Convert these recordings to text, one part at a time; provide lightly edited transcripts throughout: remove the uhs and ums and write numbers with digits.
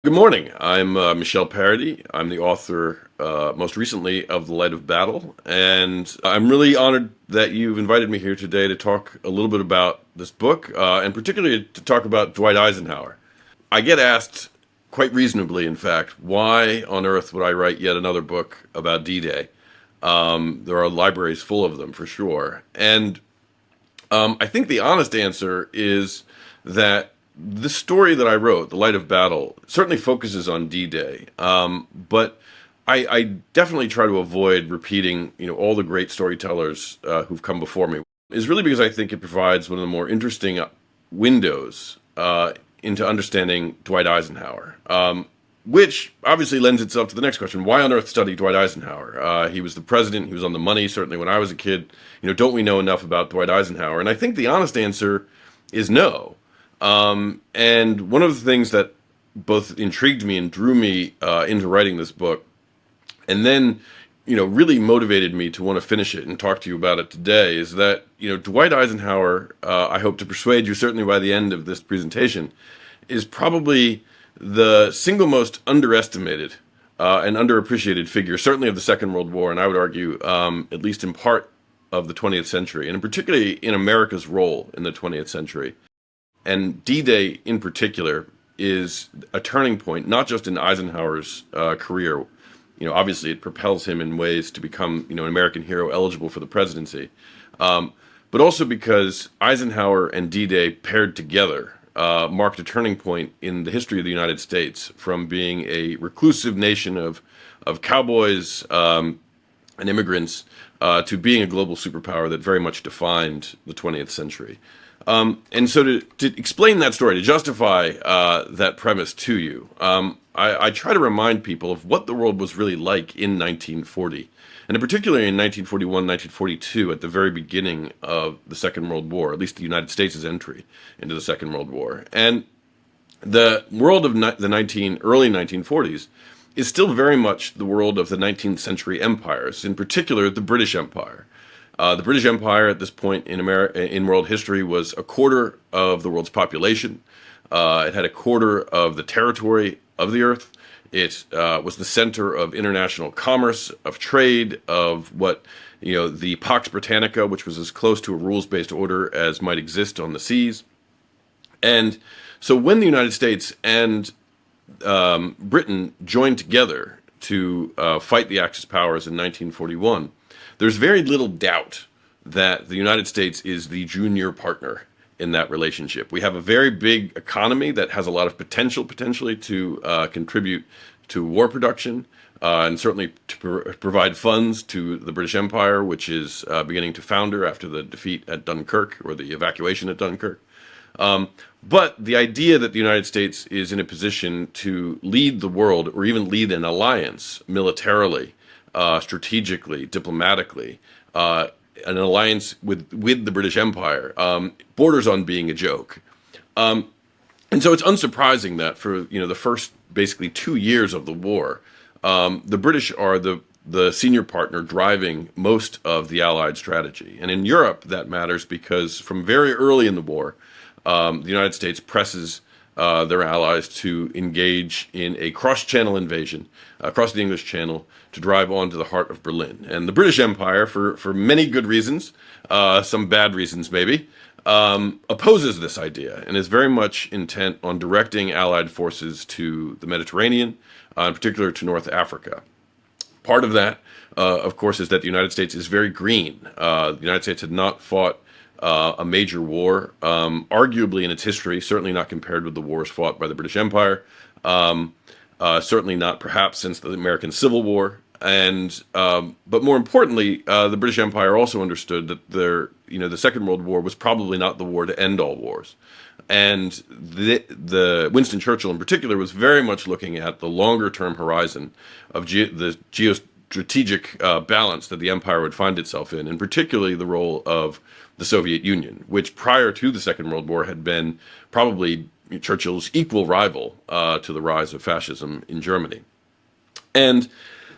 Good morning. I'm Michel Paradis. I'm the author, most recently, of The Light of Battle, and I'm really honored that you've invited me here today to talk a little bit about this book, and particularly to talk about Dwight Eisenhower. I get asked, quite reasonably, in fact, why on earth would I write yet another book about D-Day? There are libraries full of them, for sure. And I think the honest answer is that the story that I wrote, The Light of Battle, certainly focuses on D-Day, but I definitely try to avoid repeating, all the great storytellers who've come before me. Is really because I think it provides one of the more interesting windows into understanding Dwight Eisenhower, which obviously lends itself to the next question: why on earth study Dwight Eisenhower? He was the president. He was on the money. Certainly, when I was a kid, don't we know enough about Dwight Eisenhower? And I think the honest answer is no. And one of the things that both intrigued me and drew me into writing this book, and then, really motivated me to want to finish it and talk to you about it today, is that, Dwight Eisenhower, I hope to persuade you, certainly by the end of this presentation, is probably the single most underestimated and underappreciated figure, certainly of the Second World War, and I would argue, at least in part, of the 20th century, and particularly in America's role in the 20th century. And D-Day, in particular, is a turning point, not just in Eisenhower's career. Obviously, it propels him in ways to become, an American hero eligible for the presidency. But also because Eisenhower and D-Day paired together marked a turning point in the history of the United States, from being a reclusive nation of cowboys and immigrants to being a global superpower that very much defined the 20th century. And so to explain that story, to justify that premise to you, I try to remind people of what the world was really like in 1940, and in particular in 1941, 1942, at the very beginning of the Second World War, at least the United States' entry into the Second World War. And the world of the early 1940s is still very much the world of the 19th century empires, in particular the British Empire. The British Empire at this point in world history was a quarter of the world's population. It had a quarter of the territory of the earth. It was the center of international commerce, of trade, of what, the Pax Britannica, which was as close to a rules-based order as might exist on the seas. And so when the United States and Britain joined together to fight the Axis powers in 1941, there's very little doubt that the United States is the junior partner in that relationship. We have a very big economy that has a lot of potentially to contribute to war production, and certainly to provide funds to the British Empire, which is beginning to founder after the defeat at Dunkirk, or the evacuation at Dunkirk. But the idea that the United States is in a position to lead the world, or even lead an alliance militarily, strategically, diplomatically, an alliance with the British Empire, borders on being a joke. And so it's unsurprising that for the first basically 2 years of the war, the British are the senior partner driving most of the Allied strategy. And in Europe, that matters because from very early in the war, the United States presses their allies to engage in a cross-channel invasion across the English Channel to drive on to the heart of Berlin. And the British Empire, for many good reasons, some bad reasons maybe, opposes this idea and is very much intent on directing Allied forces to the Mediterranean, in particular to North Africa. Part of that, of course, is that the United States is very green. The United States had not fought a major war, arguably in its history, certainly not compared with the wars fought by the British Empire, certainly not perhaps since the American Civil War, but more importantly, the British Empire also understood that the Second World War was probably not the war to end all wars, and the Winston Churchill in particular was very much looking at the longer term horizon of the geostrategic balance that the empire would find itself in, and particularly the role of the Soviet Union, which prior to the Second World War had been probably Churchill's equal rival to the rise of fascism in Germany. And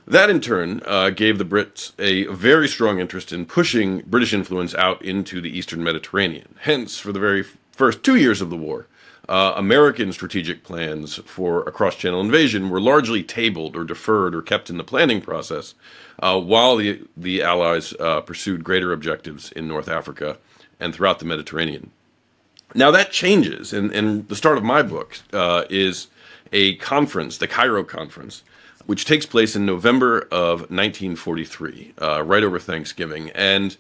that in turn gave the Brits a very strong interest in pushing British influence out into the Eastern Mediterranean. Hence, for the very first 2 years of the war, American strategic plans for a cross-channel invasion were largely tabled or deferred or kept in the planning process, while the Allies pursued greater objectives in North Africa and throughout the Mediterranean. Now that changes, and the start of my book is a conference, the Cairo Conference, which takes place in November of 1943, right over Thanksgiving. And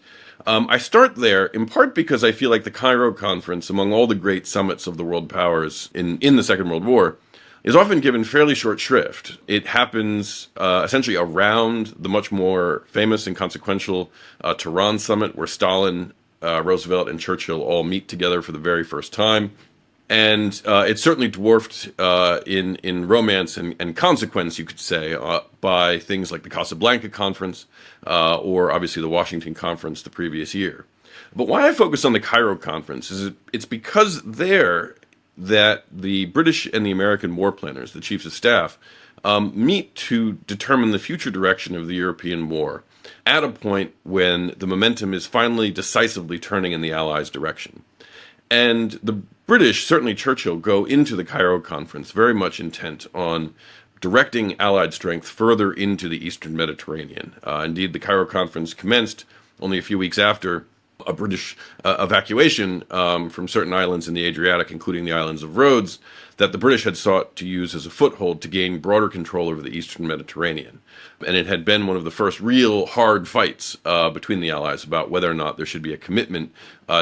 I start there in part because I feel like the Cairo Conference, among all the great summits of the world powers in the Second World War, is often given fairly short shrift. It happens essentially around the much more famous and consequential Tehran summit, where Stalin, Roosevelt, and Churchill all meet together for the very first time. And it's certainly dwarfed in romance and consequence, you could say, by things like the Casablanca Conference or obviously the Washington Conference the previous year. But why I focus on the Cairo Conference is it's because there that the British and the American war planners, the chiefs of staff, meet to determine the future direction of the European war at a point when the momentum is finally decisively turning in the Allies' direction. And the British, certainly Churchill, go into the Cairo Conference very much intent on directing Allied strength further into the Eastern Mediterranean. Indeed, the Cairo Conference commenced only a few weeks after a British evacuation from certain islands in the Adriatic, including the islands of Rhodes, that the British had sought to use as a foothold to gain broader control over the Eastern Mediterranean. And it had been one of the first real hard fights between the Allies about whether or not there should be a commitment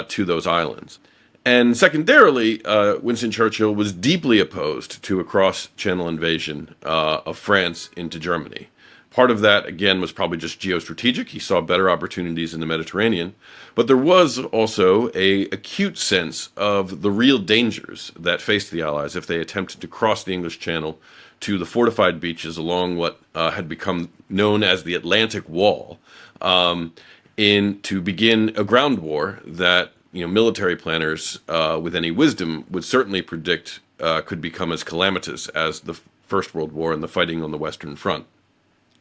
to those islands. And secondarily, Winston Churchill was deeply opposed to a cross-channel invasion of France into Germany. Part of that, again, was probably just geostrategic. He saw better opportunities in the Mediterranean. But there was also an acute sense of the real dangers that faced the Allies if they attempted to cross the English Channel to the fortified beaches along what had become known as the Atlantic Wall, to begin a ground war that military planners with any wisdom would certainly predict could become as calamitous as the First World War and the fighting on the Western Front.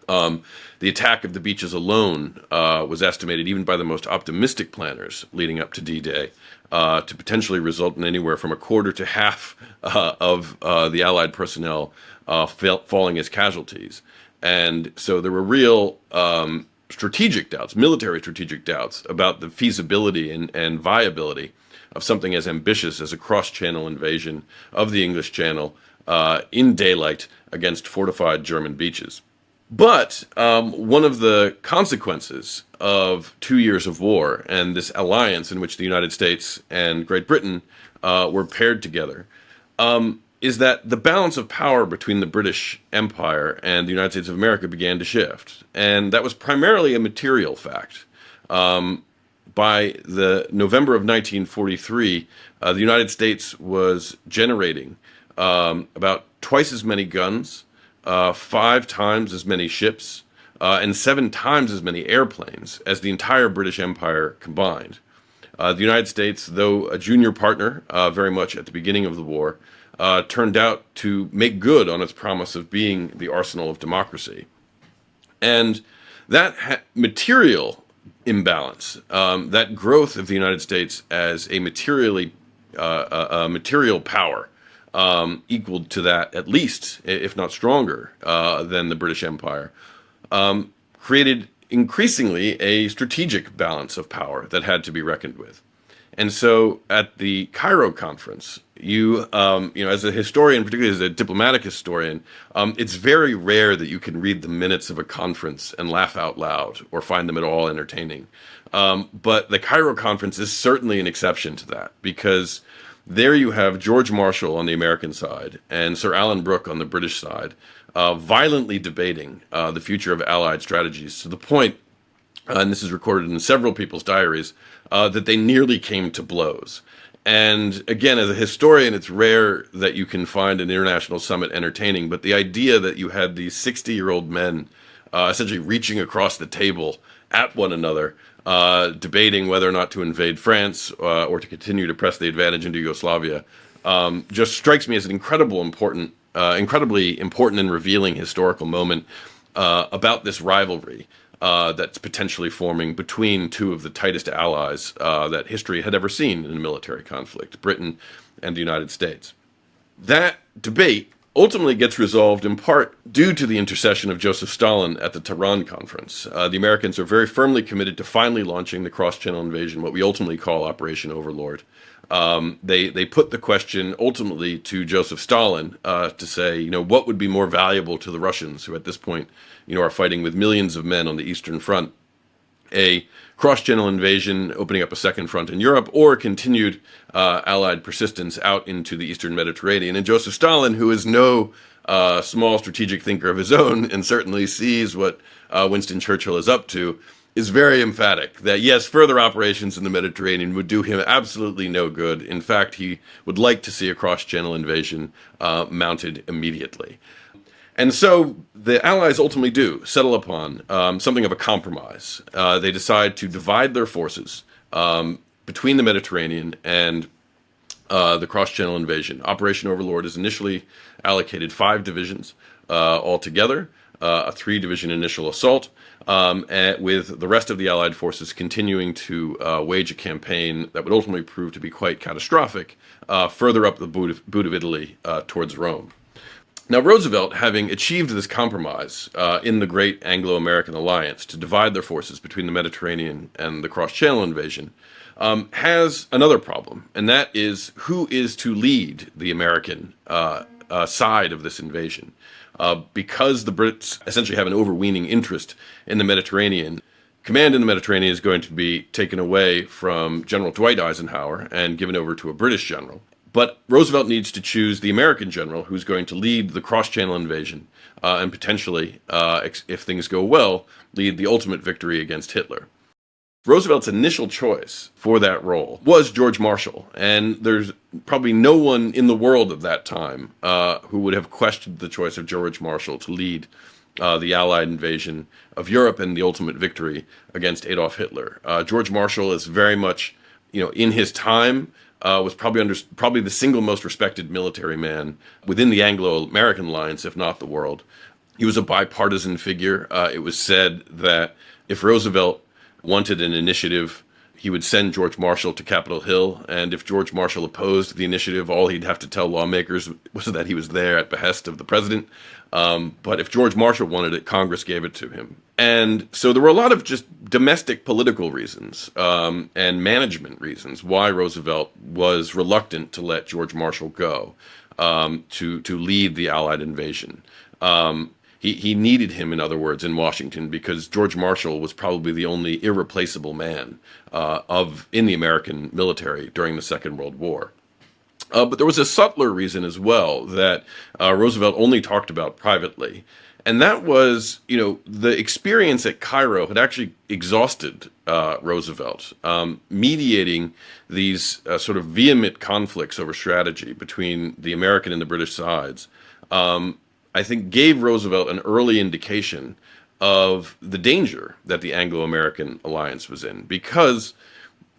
The attack of the beaches alone was estimated, even by the most optimistic planners leading up to D-Day, to potentially result in anywhere from a quarter to half of the Allied personnel falling as casualties. And so there were real strategic doubts, military strategic doubts, about the feasibility and viability of something as ambitious as a cross-channel invasion of the English Channel in daylight against fortified German beaches. But one of the consequences of 2 years of war and this alliance in which the United States and Great Britain were paired together is that the balance of power between the British Empire and the United States of America began to shift. And that was primarily a material fact. By the November of 1943, the United States was generating about twice as many guns, 5 times as many ships, and 7 times as many airplanes as the entire British Empire combined. The United States, though a junior partner very much at the beginning of the war, turned out to make good on its promise of being the arsenal of democracy. And that material imbalance, that growth of the United States as a material power, equaled to that, at least, if not stronger, than the British Empire, created increasingly a strategic balance of power that had to be reckoned with. And so at the Cairo Conference, as a historian, particularly as a diplomatic historian, it's very rare that you can read the minutes of a conference and laugh out loud or find them at all entertaining. But the Cairo Conference is certainly an exception to that, because there you have George Marshall on the American side and Sir Alan Brooke on the British side, violently debating the future of Allied strategies, to the point, and this is recorded in several people's diaries, that they nearly came to blows. And again, as a historian, it's rare that you can find an international summit entertaining, but the idea that you had these 60-year-old men essentially reaching across the table at one another, debating whether or not to invade France or to continue to press the advantage into Yugoslavia, just strikes me as an incredibly important and revealing historical moment about this rivalry. that's potentially forming between two of the tightest allies that history had ever seen in a military conflict, Britain and the United States. That debate ultimately gets resolved in part due to the intercession of Joseph Stalin at the Tehran Conference. The Americans are very firmly committed to finally launching the cross-channel invasion, what we ultimately call Operation Overlord. They put the question ultimately to Joseph Stalin to say, what would be more valuable to the Russians, who at this point, are fighting with millions of men on the Eastern Front, a cross-channel invasion opening up a second front in Europe, or continued Allied persistence out into the Eastern Mediterranean. And Joseph Stalin, who is no small strategic thinker of his own and certainly sees what Winston Churchill is up to, is very emphatic that, yes, further operations in the Mediterranean would do him absolutely no good. In fact, he would like to see a cross-channel invasion mounted immediately. And so the Allies ultimately do settle upon something of a compromise. They decide to divide their forces between the Mediterranean and the cross-channel invasion. Operation Overlord is initially allocated 5 divisions altogether, a 3-division initial assault, with the rest of the Allied forces continuing to wage a campaign that would ultimately prove to be quite catastrophic further up the boot of Italy towards Rome. Now, Roosevelt, having achieved this compromise in the great Anglo-American alliance to divide their forces between the Mediterranean and the cross-channel invasion, has another problem, and that is who is to lead the American side of this invasion. Because the Brits essentially have an overweening interest in the Mediterranean, command in the Mediterranean is going to be taken away from General Dwight Eisenhower and given over to a British general. But Roosevelt needs to choose the American general who's going to lead the cross-channel invasion and potentially, if things go well, lead the ultimate victory against Hitler. Roosevelt's initial choice for that role was George Marshall, and there's probably no one in the world at that time who would have questioned the choice of George Marshall to lead the Allied invasion of Europe and the ultimate victory against Adolf Hitler. George Marshall is very much, in his time, was probably the single most respected military man within the Anglo-American alliance, if not the world. He was a bipartisan figure. It was said that if Roosevelt wanted an initiative, he would send George Marshall to Capitol Hill, and if George Marshall opposed the initiative, all he'd have to tell lawmakers was that he was there at behest of the president. But if George Marshall wanted it, Congress gave it to him. And so there were a lot of just domestic political reasons and management reasons why Roosevelt was reluctant to let George Marshall go to lead the Allied invasion. He needed him, in other words, in Washington because George Marshall was probably the only irreplaceable man in the American military during the Second World War. But there was a subtler reason as well that Roosevelt only talked about privately, and that was, the experience at Cairo had actually exhausted Roosevelt. Mediating these sort of vehement conflicts over strategy between the American and the British sides, I think gave Roosevelt an early indication of the danger that the Anglo-American alliance was in. Because,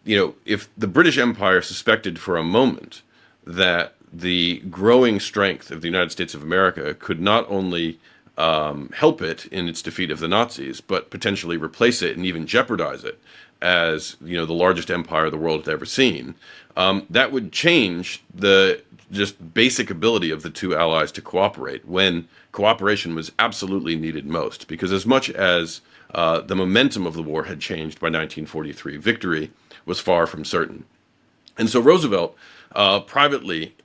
if the British Empire suspected for a moment that the growing strength of the United States of America could not only help it in its defeat of the Nazis, but potentially replace it and even jeopardize it as, the largest empire the world had ever seen, that would change the just basic ability of the two allies to cooperate when cooperation was absolutely needed most. Because as much as the momentum of the war had changed by 1943, victory was far from certain. And so Roosevelt privately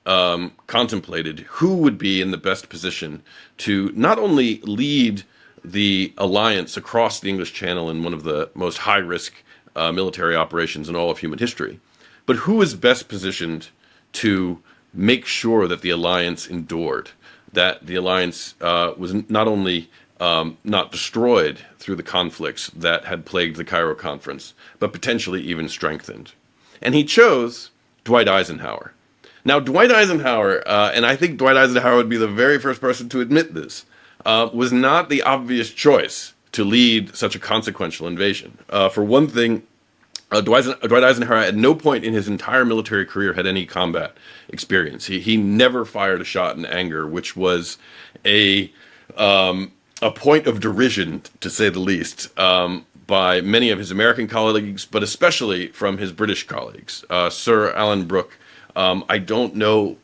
contemplated who would be in the best position to not only lead the alliance across the English Channel in one of the most high-risk military operations in all of human history, but who was best positioned to make sure that the alliance endured, that the alliance was not only not destroyed through the conflicts that had plagued the Cairo Conference, but potentially even strengthened. And he chose Dwight Eisenhower. Now, Dwight Eisenhower, and I think Dwight Eisenhower would be the very first person to admit this, was not the obvious choice to lead such a consequential invasion. For one thing, Dwight Eisenhower at no point in his entire military career had any combat experience. He never fired a shot in anger, which was a a point of derision, to say the least, by many of his American colleagues, but especially from his British colleagues. Sir Alan Brooke, I don't know,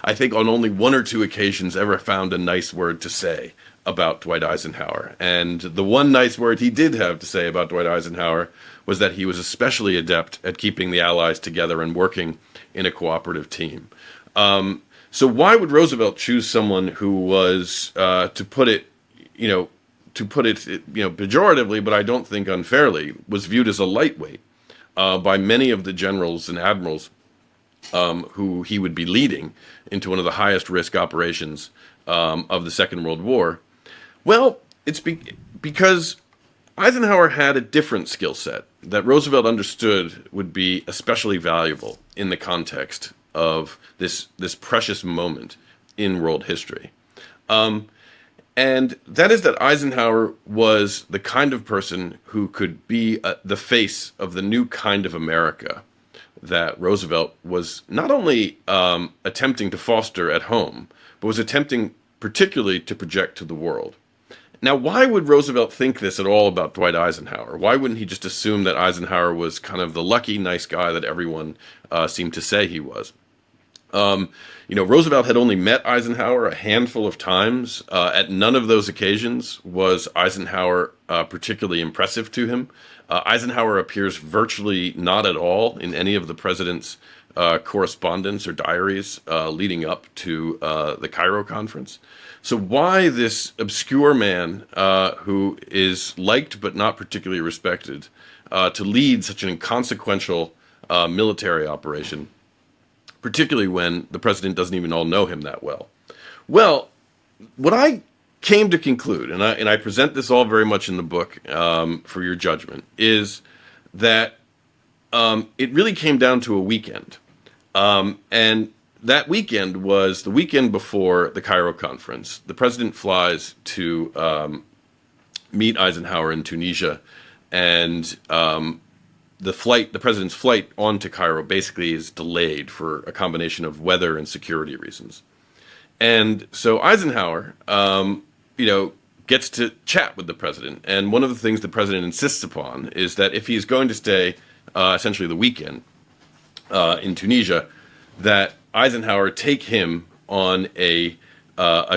I think on only one or two occasions ever found a nice word to say about Dwight Eisenhower. And the one nice word he did have to say about Dwight Eisenhower was that he was especially adept at keeping the Allies together and working in a cooperative team. So why would Roosevelt choose someone who was, to put it, pejoratively, but I don't think unfairly, was viewed as a lightweight by many of the generals and admirals who he would be leading into one of the highest risk operations of the Second World War? Well, it's because Eisenhower had a different skill set that Roosevelt understood would be especially valuable in the context of this precious moment in world history. And that is that Eisenhower was the kind of person who could be the face of the new kind of America that Roosevelt was not only attempting to foster at home, but was attempting particularly to project to the world. Now, why would Roosevelt think this at all about Dwight Eisenhower? Why wouldn't he just assume that Eisenhower was kind of the lucky, nice guy that everyone seemed to say he was? Roosevelt had only met Eisenhower a handful of times. At none of those occasions was Eisenhower particularly impressive to him. Eisenhower appears virtually not at all in any of the president's correspondence or diaries leading up to the Cairo conference. So why this obscure man who is liked but not particularly respected to lead such an inconsequential military operation, particularly when the president doesn't even all know him that well? Well, what I came to conclude, and I present this all very much in the book for your judgment, is that it really came down to a weekend. And that weekend was the weekend before the Cairo conference. The president flies to meet Eisenhower in Tunisia, and the president's flight on to Cairo basically is delayed for a combination of weather and security reasons. And so Eisenhower, gets to chat with the president. And one of the things the president insists upon is that if he's going to stay essentially the weekend in Tunisia, that Eisenhower take him on a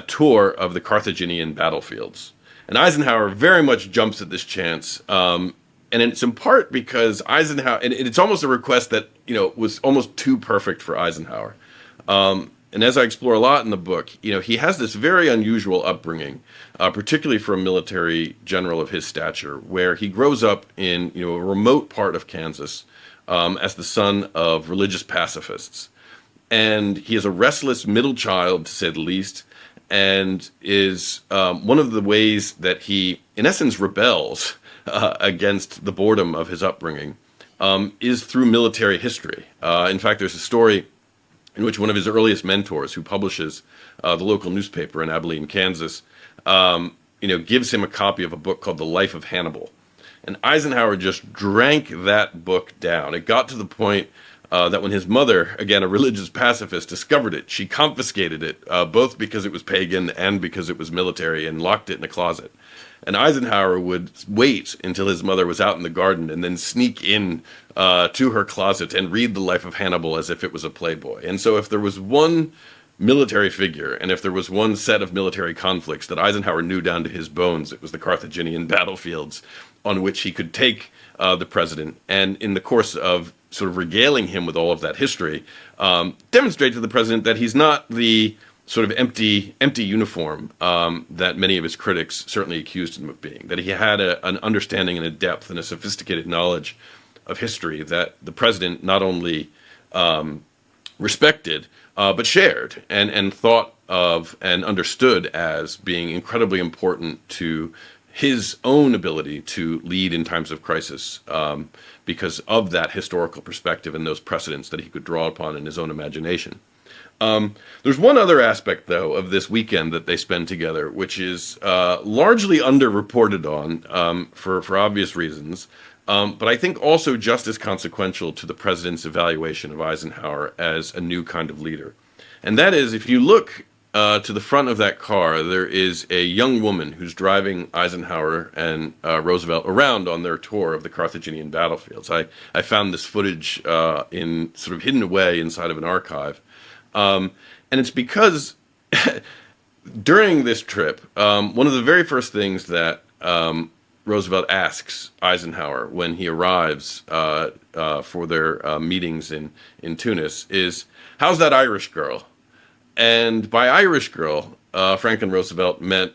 tour of the Carthaginian battlefields. And Eisenhower very much jumps at this chance. And it's in part because Eisenhower, and it's almost a request that, was almost too perfect for Eisenhower. And as I explore a lot in the book, he has this very unusual upbringing, particularly for a military general of his stature, where he grows up in, a remote part of Kansas as the son of religious pacifists. And he is a restless middle child, to say the least, and is one of the ways that he, in essence, rebels against the boredom of his upbringing is through military history. In fact, there's a story in which one of his earliest mentors, who publishes the local newspaper in Abilene, Kansas, gives him a copy of a book called The Life of Hannibal. And Eisenhower just drank that book down. It got to the point that when his mother, again a religious pacifist, discovered it, she confiscated it, both because it was pagan and because it was military, and locked it in a closet. And Eisenhower would wait until his mother was out in the garden and then sneak in to her closet and read The Life of Hannibal as if it was a Playboy. And so if there was one military figure, and if there was one set of military conflicts that Eisenhower knew down to his bones, it was the Carthaginian battlefields, on which he could take the president, and in the course of sort of regaling him with all of that history, demonstrate to the president that he's not the sort of empty uniform that many of his critics certainly accused him of being, that he had an understanding and a depth and a sophisticated knowledge of history that the president not only respected, but shared and thought of and understood as being incredibly important to his own ability to lead in times of crisis, because of that historical perspective and those precedents that he could draw upon in his own imagination. There's one other aspect, though, of this weekend that they spend together, which is largely underreported on for obvious reasons, but I think also just as consequential to the president's evaluation of Eisenhower as a new kind of leader. And that is, if you look to the front of that car, there is a young woman who's driving Eisenhower and Roosevelt around on their tour of the Carthaginian battlefields. I found this footage in sort of hidden away inside of an archive. And it's because during this trip, one of the very first things that Roosevelt asks Eisenhower when he arrives for their meetings in Tunis is, "How's that Irish girl?" And by Irish girl, Franklin Roosevelt meant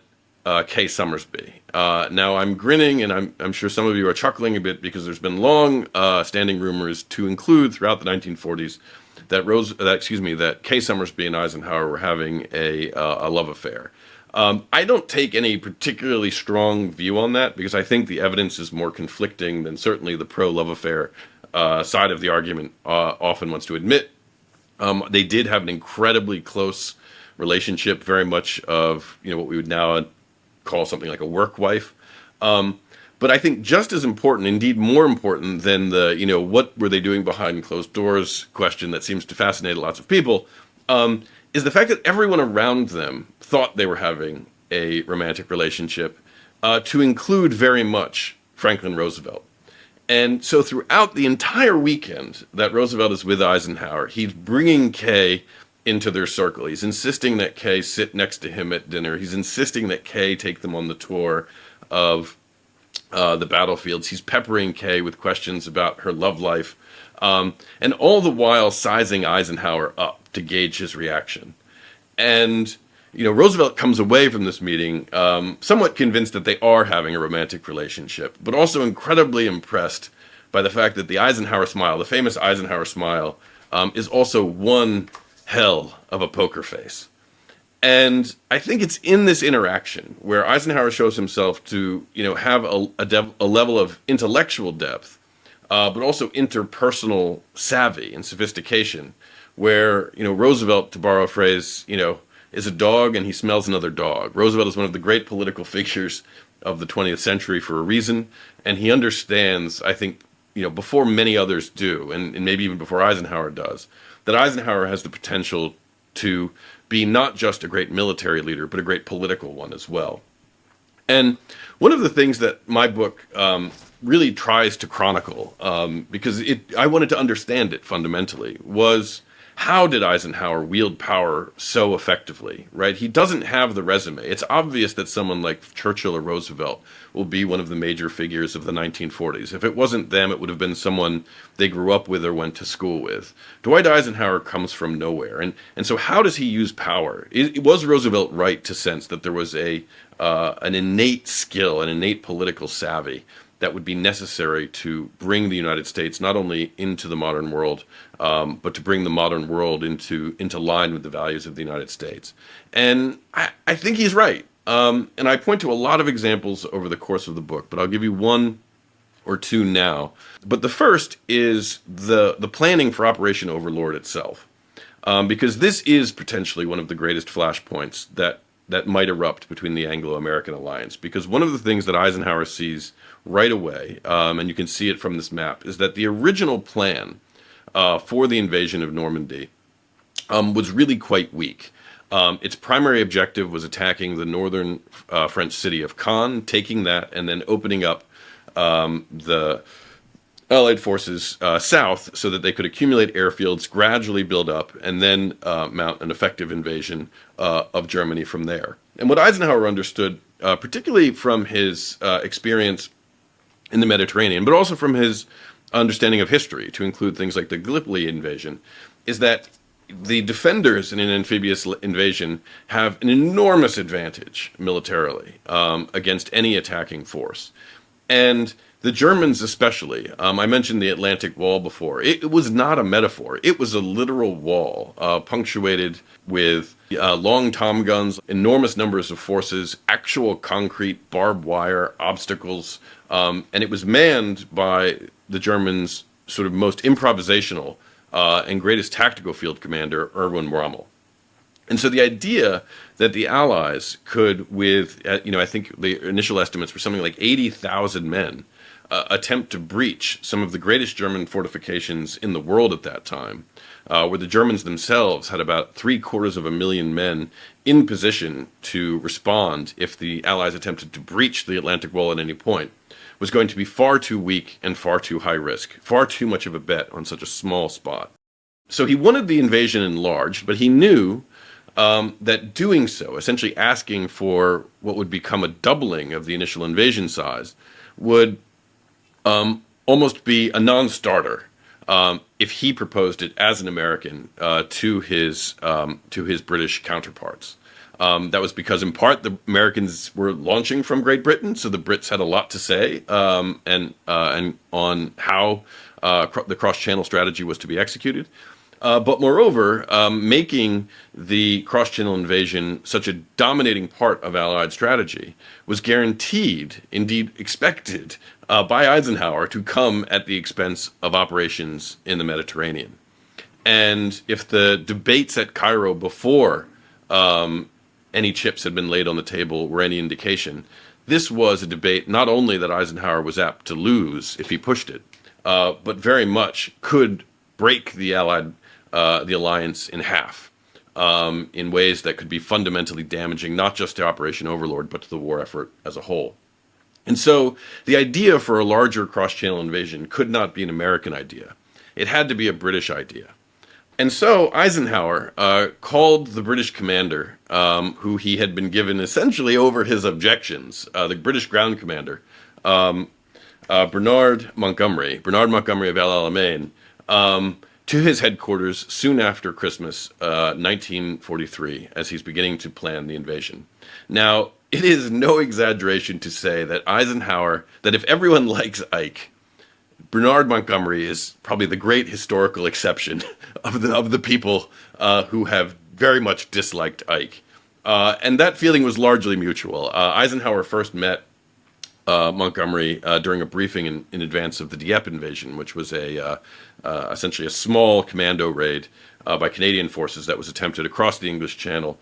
Kay Summersby. Now I'm grinning, and I'm sure some of you are chuckling a bit because there's been long standing rumors to include throughout the 1940s that Kay Summersby and Eisenhower were having a love affair. I don't take any particularly strong view on that because I think the evidence is more conflicting than certainly the pro-love affair side of the argument often wants to admit. They did have an incredibly close relationship, very much of what we would now call something like a work wife. But I think just as important, indeed more important than the what were they doing behind closed doors question that seems to fascinate lots of people, is the fact that everyone around them thought they were having a romantic relationship, to include very much Franklin Roosevelt. And so throughout the entire weekend that Roosevelt is with Eisenhower, he's bringing Kay into their circle. He's insisting that Kay sit next to him at dinner. He's insisting that Kay take them on the tour of the battlefields. He's peppering Kay with questions about her love life, and all the while sizing Eisenhower up to gauge his reaction. And Roosevelt comes away from this meeting somewhat convinced that they are having a romantic relationship, but also incredibly impressed by the fact that the Eisenhower smile, the famous Eisenhower smile, is also one hell of a poker face. And I think it's in this interaction where Eisenhower shows himself to have a level of intellectual depth, but also interpersonal savvy and sophistication, where Roosevelt, to borrow a phrase, is a dog and he smells another dog. Roosevelt is one of the great political figures of the 20th century for a reason, and he understands, I think, before many others do, and maybe even before Eisenhower does, that Eisenhower has the potential to be not just a great military leader, but a great political one as well. And one of the things that my book really tries to chronicle, because I wanted to understand it fundamentally, was how did Eisenhower wield power so effectively, right? He doesn't have the resume. It's obvious that someone like Churchill or Roosevelt will be one of the major figures of the 1940s. If it wasn't them, it would have been someone they grew up with or went to school with. Dwight Eisenhower comes from nowhere. And so how does he use power? Was Roosevelt right to sense that there was an innate skill, an innate political savvy that would be necessary to bring the United States not only into the modern world, but to bring the modern world into line with the values of the United States? And I think he's right. And I point to a lot of examples over the course of the book, but I'll give you one or two now. But the first is the planning for Operation Overlord itself, because this is potentially one of the greatest flashpoints that might erupt between the Anglo-American alliance. Because one of the things that Eisenhower sees right away, and you can see it from this map, is that the original plan for the invasion of Normandy was really quite weak. Its primary objective was attacking the northern French city of Caen, taking that, and then opening up the Allied forces south so that they could accumulate airfields, gradually build up, and then mount an effective invasion of Germany from there. And what Eisenhower understood, particularly from his experience in the Mediterranean, but also from his understanding of history, to include things like the Gallipoli invasion, is that the defenders in an amphibious invasion have an enormous advantage militarily against any attacking force. And the Germans especially, I mentioned the Atlantic Wall before. It was not a metaphor. It was a literal wall, punctuated with long tom guns, enormous numbers of forces, actual concrete, barbed wire, obstacles, and it was manned by the Germans' sort of most improvisational and greatest tactical field commander, Erwin Rommel. And so the idea that the Allies could, with, I think the initial estimates were something like 80,000 men, attempt to breach some of the greatest German fortifications in the world at that time, where the Germans themselves had about 750,000 men in position to respond if the Allies attempted to breach the Atlantic Wall at any point, was going to be far too weak and far too high risk, far too much of a bet on such a small spot. So he wanted the invasion enlarged, but he knew that doing so, essentially asking for what would become a doubling of the initial invasion size, would almost be a non-starter if he proposed it as an American to his British counterparts. That was because, in part, the Americans were launching from Great Britain, so the Brits had a lot to say and on how the cross-channel strategy was to be executed. But moreover, making the cross-channel invasion such a dominating part of Allied strategy was guaranteed, indeed expected, by Eisenhower to come at the expense of operations in the Mediterranean. And if the debates at Cairo before any chips had been laid on the table were any indication, this was a debate not only that Eisenhower was apt to lose if he pushed it, but very much could break the alliance in half in ways that could be fundamentally damaging, not just to Operation Overlord, but to the war effort as a whole. And so the idea for a larger cross-channel invasion could not be an American idea. It had to be a British idea. And so Eisenhower called the British commander, who he had been given essentially over his objections, the British ground commander, Bernard Montgomery of El Alamein, to his headquarters soon after Christmas 1943, as he's beginning to plan the invasion. Now, it is no exaggeration to say that that if everyone likes Ike, Bernard Montgomery is probably the great historical exception of the people who have very much disliked Ike. And that feeling was largely mutual. Eisenhower first met Montgomery during a briefing in advance of the Dieppe invasion, which was essentially a small commando raid by Canadian forces that was attempted across the English Channel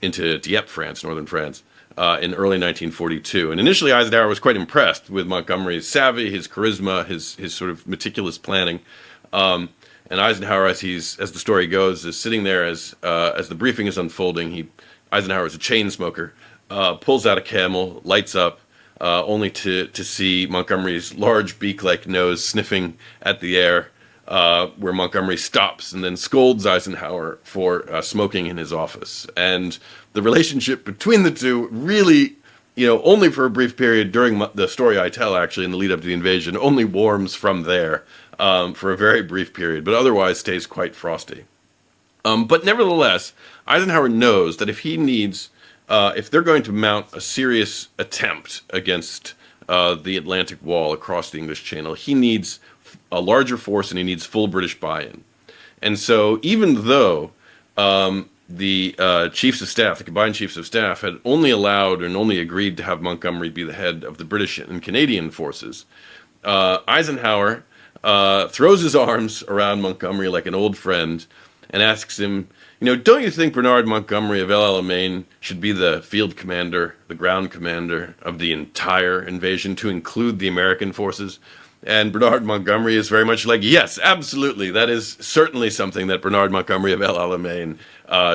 into Dieppe, France, northern France, in early 1942. And initially Eisenhower was quite impressed with Montgomery's savvy, his charisma, his sort of meticulous planning. And Eisenhower, as the story goes, is sitting there as the briefing is unfolding. Eisenhower is a chain smoker, pulls out a Camel, lights up, only to see Montgomery's large beak-like nose sniffing at the air, where Montgomery stops and then scolds Eisenhower for smoking in his office. And the relationship between the two really, only for a brief period during the story I tell, actually, in the lead up to the invasion, only warms from there for a very brief period, but otherwise stays quite frosty. But nevertheless, Eisenhower knows that if they're going to mount a serious attempt against the Atlantic Wall across the English Channel, he needs a larger force and he needs full British buy-in. And so even though the chiefs of staff, the combined chiefs of staff, had only allowed and only agreed to have Montgomery be the head of the British and Canadian forces, Eisenhower throws his arms around Montgomery like an old friend and asks him, don't you think Bernard Montgomery of El Alamein should be the field commander, the ground commander of the entire invasion, to include the American forces? And Bernard Montgomery is very much like, yes, absolutely. That is certainly something that Bernard Montgomery of El Alamein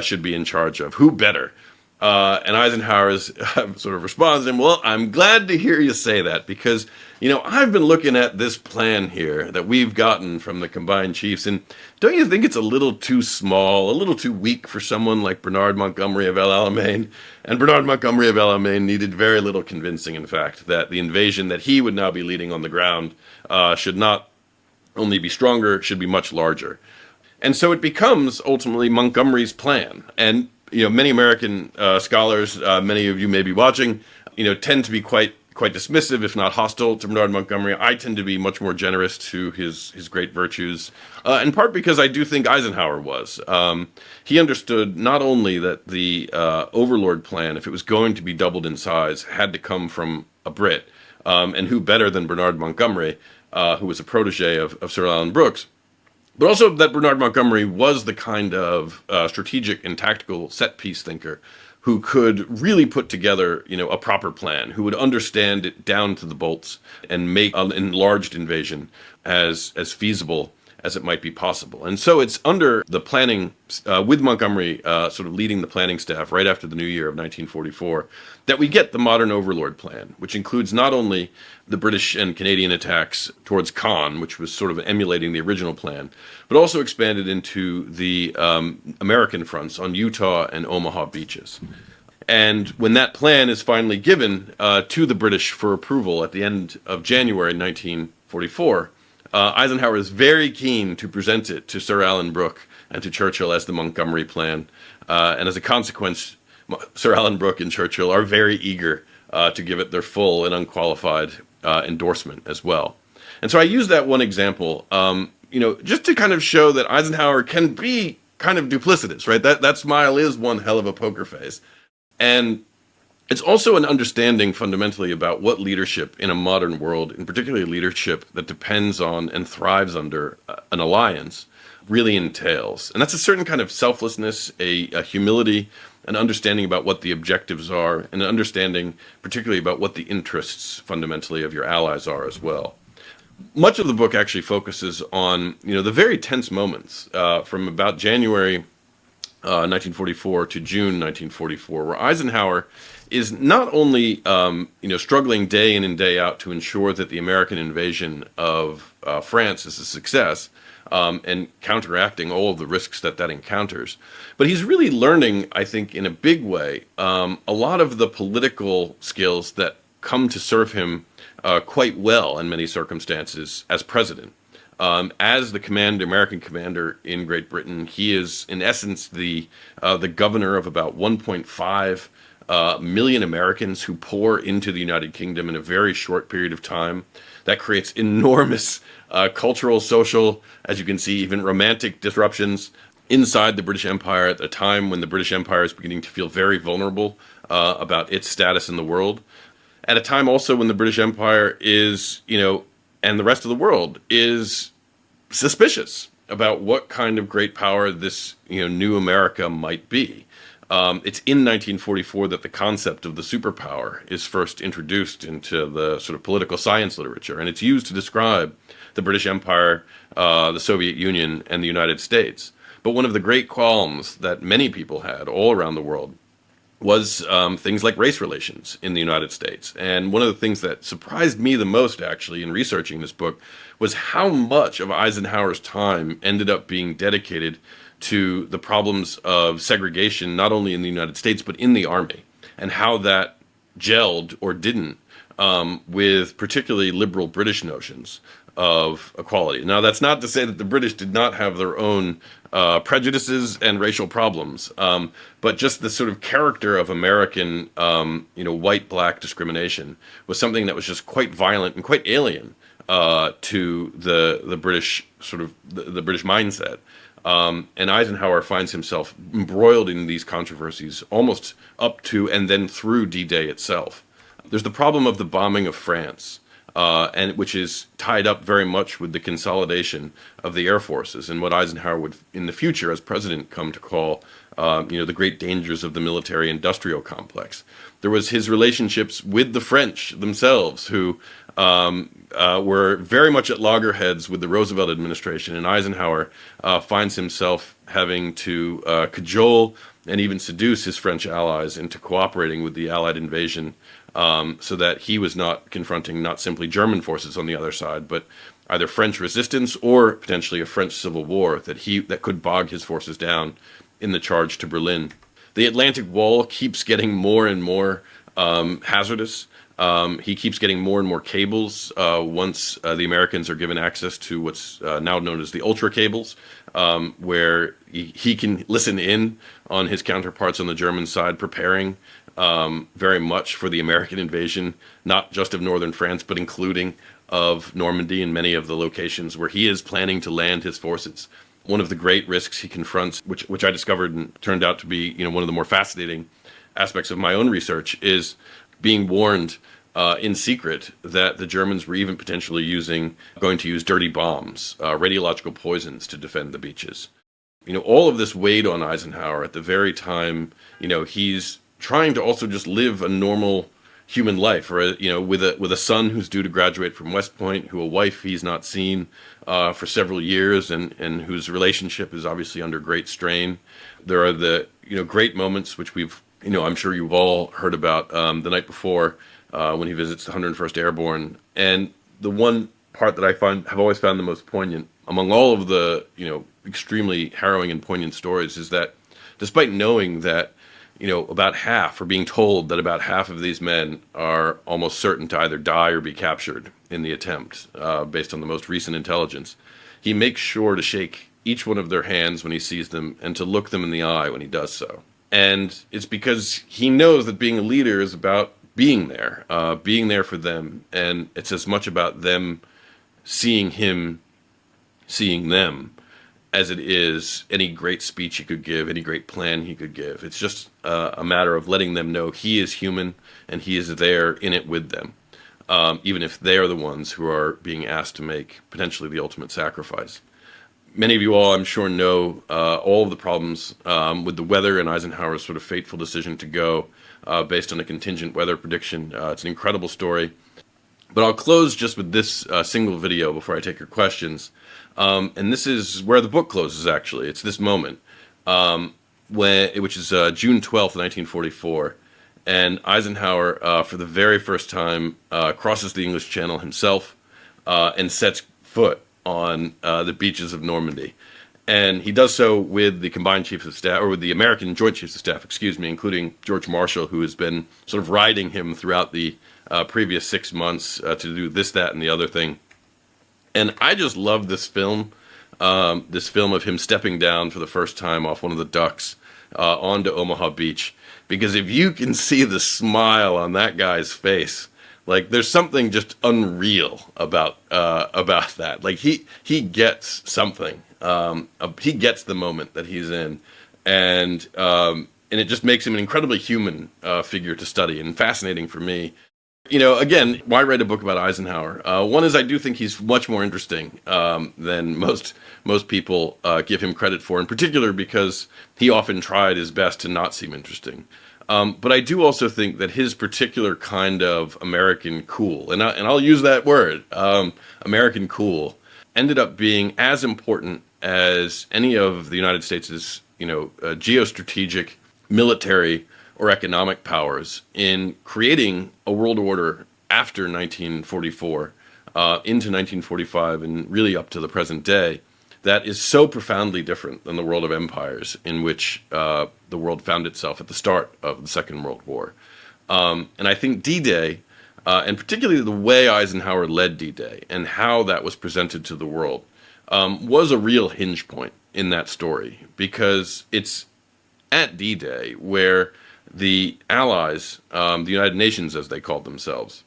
should be in charge of. Who better? And Eisenhower sort of responds to him, well, I'm glad to hear you say that because, I've been looking at this plan here that we've gotten from the combined chiefs, and don't you think it's a little too small, a little too weak for someone like Bernard Montgomery of El Alamein? And Bernard Montgomery of El Alamein needed very little convincing, in fact, that the invasion that he would now be leading on the ground should not only be stronger, should be much larger. And so it becomes ultimately Montgomery's plan. And many American scholars, many of you may be watching, tend to be quite dismissive, if not hostile, to Bernard Montgomery. I tend to be much more generous to his great virtues, in part because I do think Eisenhower was. He understood not only that the Overlord plan, if it was going to be doubled in size, had to come from a Brit, and who better than Bernard Montgomery, who was a protege of Sir Alan Brooks, but also that Bernard Montgomery was the kind of strategic and tactical set-piece thinker who could really put together, a proper plan, who would understand it down to the bolts and make an enlarged invasion as feasible as it might be possible. And so it's under the planning, with Montgomery sort of leading the planning staff right after the new year of 1944, that we get the modern overlord plan, which includes not only the British and Canadian attacks towards Caen, which was sort of emulating the original plan, but also expanded into the American fronts on Utah and Omaha beaches. And when that plan is finally given to the British for approval at the end of January 1944, Eisenhower is very keen to present it to Sir Alan Brooke and to Churchill as the Montgomery Plan. And as a consequence, Sir Alan Brooke and Churchill are very eager to give it their full and unqualified endorsement as well. And so I use that one example, just to kind of show that Eisenhower can be kind of duplicitous, right? That smile is one hell of a poker face. And it's also an understanding fundamentally about what leadership in a modern world, and particularly leadership that depends on and thrives under an alliance, really entails. And that's a certain kind of selflessness, a humility, an understanding about what the objectives are, and an understanding particularly about what the interests fundamentally of your allies are as well. Much of the book actually focuses on, the very tense moments from about January 1944 to June 1944, where Eisenhower is not only struggling day in and day out to ensure that the American invasion of France is a success, and counteracting all of the risks that encounters, but he's really learning, I think, in a big way, a lot of the political skills that come to serve him quite well in many circumstances as president. As the American commander in Great Britain, he is in essence the governor of about 1.5 million Americans who pour into the United Kingdom in a very short period of time. That creates enormous cultural, social, as you can see, even romantic disruptions inside the British Empire at a time when the British Empire is beginning to feel very vulnerable about its status in the world. At a time also when the British Empire is, and the rest of the world is suspicious about what kind of great power this, new America might be. It's in 1944 that the concept of the superpower is first introduced into the sort of political science literature, and it's used to describe the British Empire, the Soviet Union, and the United States. But one of the great qualms that many people had all around the world was things like race relations in the United States. And one of the things that surprised me the most, actually, in researching this book was how much of Eisenhower's time ended up being dedicated to the problems of segregation, not only in the United States, but in the Army, and how that gelled or didn't with particularly liberal British notions of equality. Now, that's not to say that the British did not have their own prejudices and racial problems, but just the sort of character of American, white-black discrimination was something that was just quite violent and quite alien to the British sort of the British mindset. And Eisenhower finds himself embroiled in these controversies almost up to and then through D-Day itself. There's the problem of the bombing of France, and which is tied up very much with the consolidation of the air forces and what Eisenhower would, in the future, as president, come to call, the great dangers of the military-industrial complex. There was his relationships with the French themselves, who were very much at loggerheads with the Roosevelt administration, and Eisenhower finds himself having to cajole and even seduce his French allies into cooperating with the Allied invasion, so that he was not confronting not simply German forces on the other side, but either French resistance or potentially a French civil war that could bog his forces down in the charge to Berlin. The Atlantic Wall keeps getting more and more hazardous. He keeps getting more and more cables once the Americans are given access to what's now known as the ultra cables, where he can listen in on his counterparts on the German side preparing very much for the American invasion, not just of northern France, but including of Normandy and many of the locations where he is planning to land his forces. One of the great risks he confronts, which I discovered and turned out to be one of the more fascinating aspects of my own research, is being warned in secret that the Germans were even potentially going to use dirty bombs, radiological poisons to defend the beaches. All of this weighed on Eisenhower at the very time, he's trying to also just live a normal human life, or with a son who's due to graduate from West Point, who a wife he's not seen for several years, and whose relationship is obviously under great strain. There are the great moments which I'm sure you've all heard about, the night before when he visits the 101st Airborne, and the one part that I have always found the most poignant among all of the extremely harrowing and poignant stories is that, despite knowing that about half, or being told that about half of these men are almost certain to either die or be captured in the attempt, based on the most recent intelligence, he makes sure to shake each one of their hands when he sees them and to look them in the eye when he does so. And it's because he knows that being a leader is about being there for them, and it's as much about them seeing him seeing them as it is any great speech he could give, any great plan he could give. It's just a matter of letting them know he is human and he is there in it with them, even if they are the ones who are being asked to make potentially the ultimate sacrifice. Many of you all, I'm sure, know all of the problems with the weather and Eisenhower's sort of fateful decision to go based on a contingent weather prediction. It's an incredible story. But I'll close just with this single video before I take your questions. And this is where the book closes, actually. It's this moment, which is June 12th, 1944. And Eisenhower, for the very first time, crosses the English Channel himself and sets foot on the beaches of Normandy. And he does so with the combined chiefs of staff, or with the American Joint Chiefs of Staff, excuse me, including George Marshall, who has been sort of riding him throughout the previous 6 months to do this, that, and the other thing. And I just love this film of him stepping down for the first time off one of the docks onto Omaha Beach. Because if you can see the smile on that guy's face, like, there's something just unreal about that. Like, he gets something. He gets the moment that he's in, and it just makes him an incredibly human figure to study, and fascinating for me. Again, why write a book about Eisenhower? One is, I do think he's much more interesting than most people give him credit for, in particular because he often tried his best to not seem interesting. But I do also think that his particular kind of American cool, and I'll use that word, American cool, ended up being as important as any of the United States' geostrategic, military, or economic powers in creating a world order after 1944, into 1945, and really up to the present day, that is so profoundly different than the world of empires in which the world found itself at the start of the Second World War. And I think D-Day, and particularly the way Eisenhower led D-Day and how that was presented to the world, was a real hinge point in that story, because it's at D-Day where the Allies, the United Nations as they called themselves,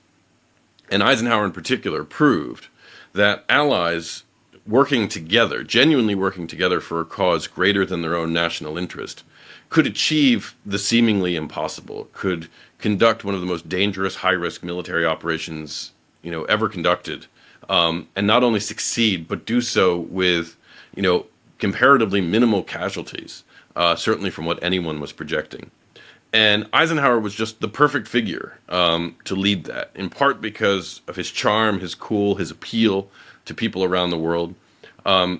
and Eisenhower in particular, proved that allies working together, genuinely working together for a cause greater than their own national interest, could achieve the seemingly impossible, could conduct one of the most dangerous, high-risk military operations ever conducted, and not only succeed, but do so with comparatively minimal casualties, certainly from what anyone was projecting. And Eisenhower was just the perfect figure to lead that, in part because of his charm, his cool, his appeal to people around the world. But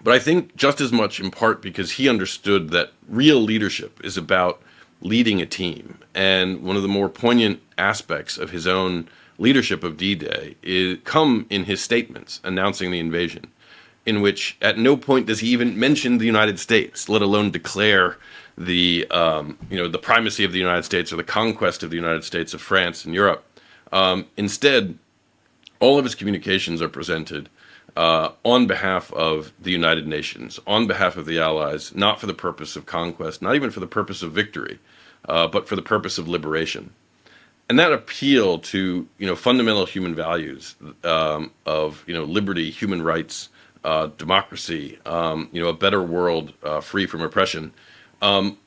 I think just as much in part because he understood that real leadership is about leading a team. And one of the more poignant aspects of his own leadership of D-Day come in his statements announcing the invasion, in which at no point does he even mention the United States, let alone declare the primacy of the United States or the conquest of the United States of France and Europe. Instead, all of his communications are presented on behalf of the United Nations, on behalf of the Allies, not for the purpose of conquest, not even for the purpose of victory, but for the purpose of liberation. And that appeal to fundamental human values of liberty, human rights, democracy, a better world free from oppression,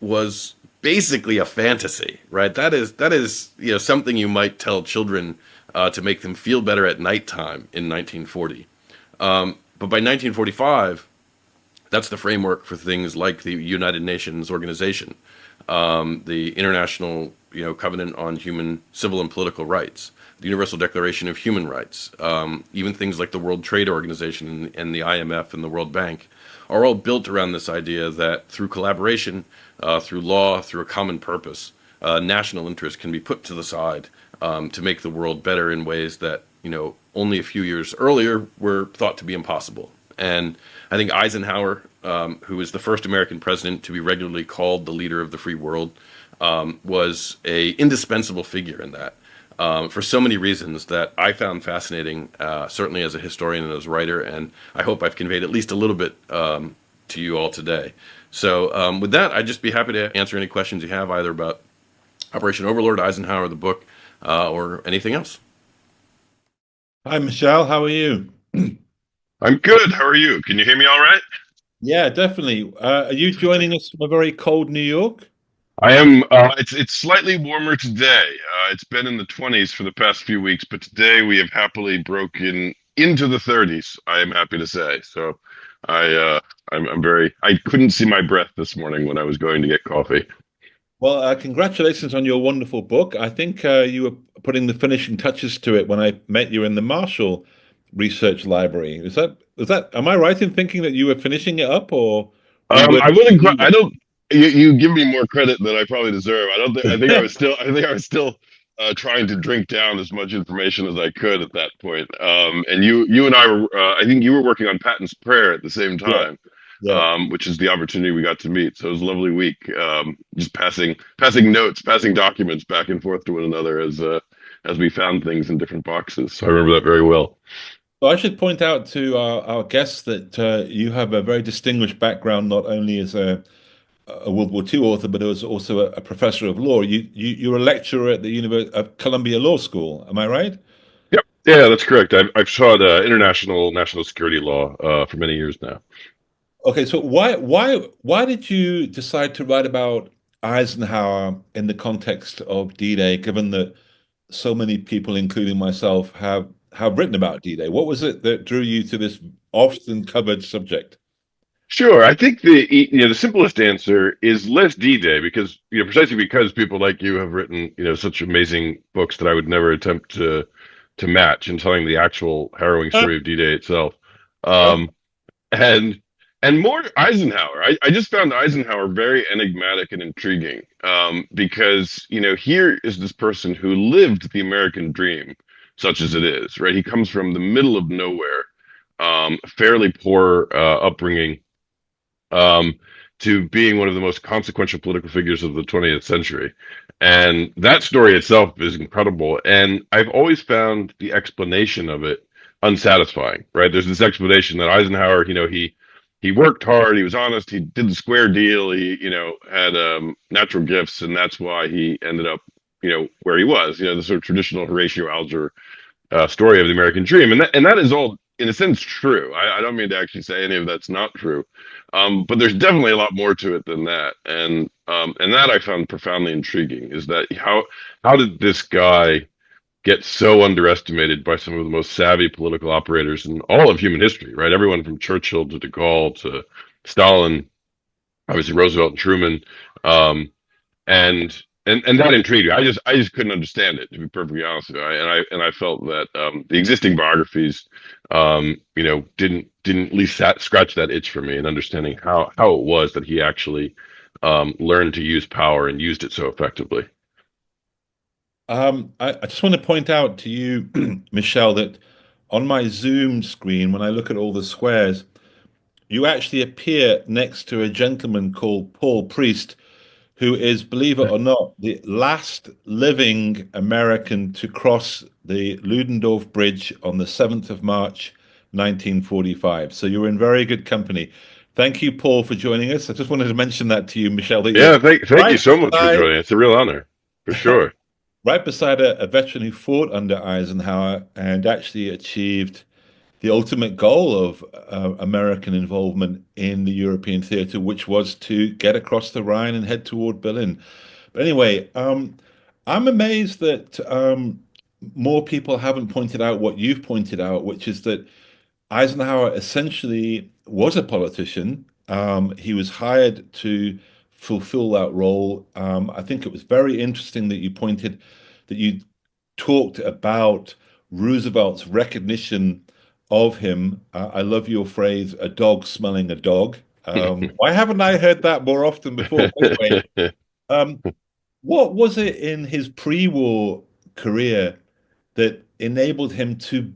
was basically a fantasy, right? That is something you might tell children to make them feel better at nighttime in 1940. But by 1945, that's the framework for things like the United Nations organization, the International Covenant on Human, Civil, and Political Rights, the Universal Declaration of Human Rights, even things like the World Trade Organization and the IMF and the World Bank are all built around this idea that through collaboration, through law, through a common purpose, national interest can be put to the side to make the world better in ways that only a few years earlier were thought to be impossible. And I think Eisenhower, who was the first American president to be regularly called the leader of the free world, was a indispensable figure in that. For so many reasons that I found fascinating, certainly as a historian and as a writer, and I hope I've conveyed at least a little bit to you all today. So, with that, I'd just be happy to answer any questions you have, either about Operation Overlord, Eisenhower, the book, or anything else. Hi, Michelle. How are you? I'm good. How are you? Can you hear me all right? Yeah, definitely. Are you joining us from a very cold New York? I am. It's slightly warmer today. It's been in the 20s for the past few weeks, but today we have happily broken into the 30s. I am happy to say. So, I I'm very. I couldn't see my breath this morning when I was going to get coffee. Well, congratulations on your wonderful book. I think you were putting the finishing touches to it when I met you in the Marshall Research Library. Am I right in thinking that you were finishing it up, or were you I working wouldn't. on a new I one? don't. You give me more credit than I probably deserve. I don't think. I think I was still. I think I was still trying to drink down as much information as I could at that point. And you and I were. I think you were working on Patton's Prayer at the same Yeah, time, yeah. which is the opportunity we got to meet. So it was a lovely week. Just passing notes, passing documents back and forth to one another as we found things in different boxes. So I remember that very well. Well, I should point out to our guests that you have a very distinguished background, not only as a World War II author, but as also a professor of law. You're a lecturer at the University of Columbia Law School. Am I right? Yep. Yeah, that's correct. I've taught international national security law for many years now. Okay, so why did you decide to write about Eisenhower in the context of D-Day, given that so many people, including myself, have written about D-Day? What was it that drew you to this often covered subject? Sure. I think the simplest answer is less D-Day because precisely because people like you have written such amazing books that I would never attempt to match in telling the actual harrowing Ah, story of D-Day itself. okay. Um, and and more Eisenhower. I just found Eisenhower very enigmatic and intriguing because here is this person who lived the American dream, such as it is, right? He comes from the middle of nowhere, fairly poor upbringing um, to being one of the most consequential political figures of the 20th century. And that story itself is incredible. And I've always found the explanation of it unsatisfying, right? There's this explanation that Eisenhower, he worked hard, he was honest, he did the square deal, he, had natural gifts, and that's why he ended up, where he was, the sort of traditional Horatio Alger story of the American dream, and that is all in a sense true. I don't mean to actually say any of that's not true, but there's definitely a lot more to it than that, and that I found profoundly intriguing. Is that how did this guy get so underestimated by some of the most savvy political operators in all of human history? Right, everyone from Churchill to De Gaulle to Stalin, obviously Roosevelt and Truman. Um, and and that intrigued me. I just couldn't understand it, to be perfectly honest with you. And I felt that the existing biographies, didn't at least scratch that itch for me in understanding how it was that he actually learned to use power and used it so effectively. I just want to point out to you, Michelle, that on my Zoom screen, when I look at all the squares, you actually appear next to a gentleman called Paul Priest, who is, believe it or not, the last living American to cross the Ludendorff Bridge on the 7th of March, 1945. So you're in very good company. Thank you, Paul, for joining us. I just wanted to mention that to you, Michelle, that you're Yeah, thank you right so much for beside joining. It's a real honor, for sure. right beside a veteran who fought under Eisenhower and actually achieved the ultimate goal of American involvement in the European theater, which was to get across the Rhine and head toward Berlin. But anyway, I'm amazed that more people haven't pointed out what you've pointed out, which is that Eisenhower essentially was a politician. He was hired to fulfill that role. I think it was very interesting that you pointed that you talked about Roosevelt's recognition of him. I love your phrase, a dog smelling a dog. Why haven't I heard that more often before? Anyway, um, what was it in his pre-war career that enabled him to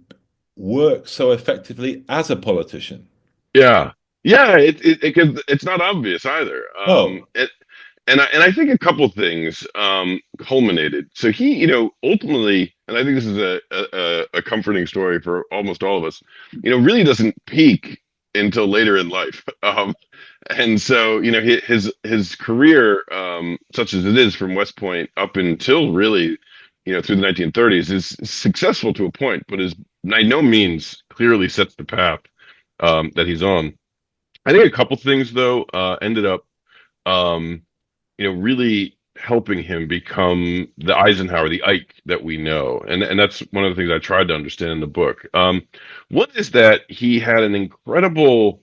work so effectively as a politician? Yeah, yeah. It's not obvious either. Oh, And I think a couple things culminated. So he, ultimately, and I think this is a comforting story for almost all of us. Really doesn't peak until later in life. And so his career, such as it is from West Point up until really, through the 1930s, is successful to a point, but is by no means clearly sets the path that he's on. I think a couple things though ended up um, really helping him become the Eisenhower, the Ike that we know. And that's one of the things I tried to understand in the book. One is that he had an incredible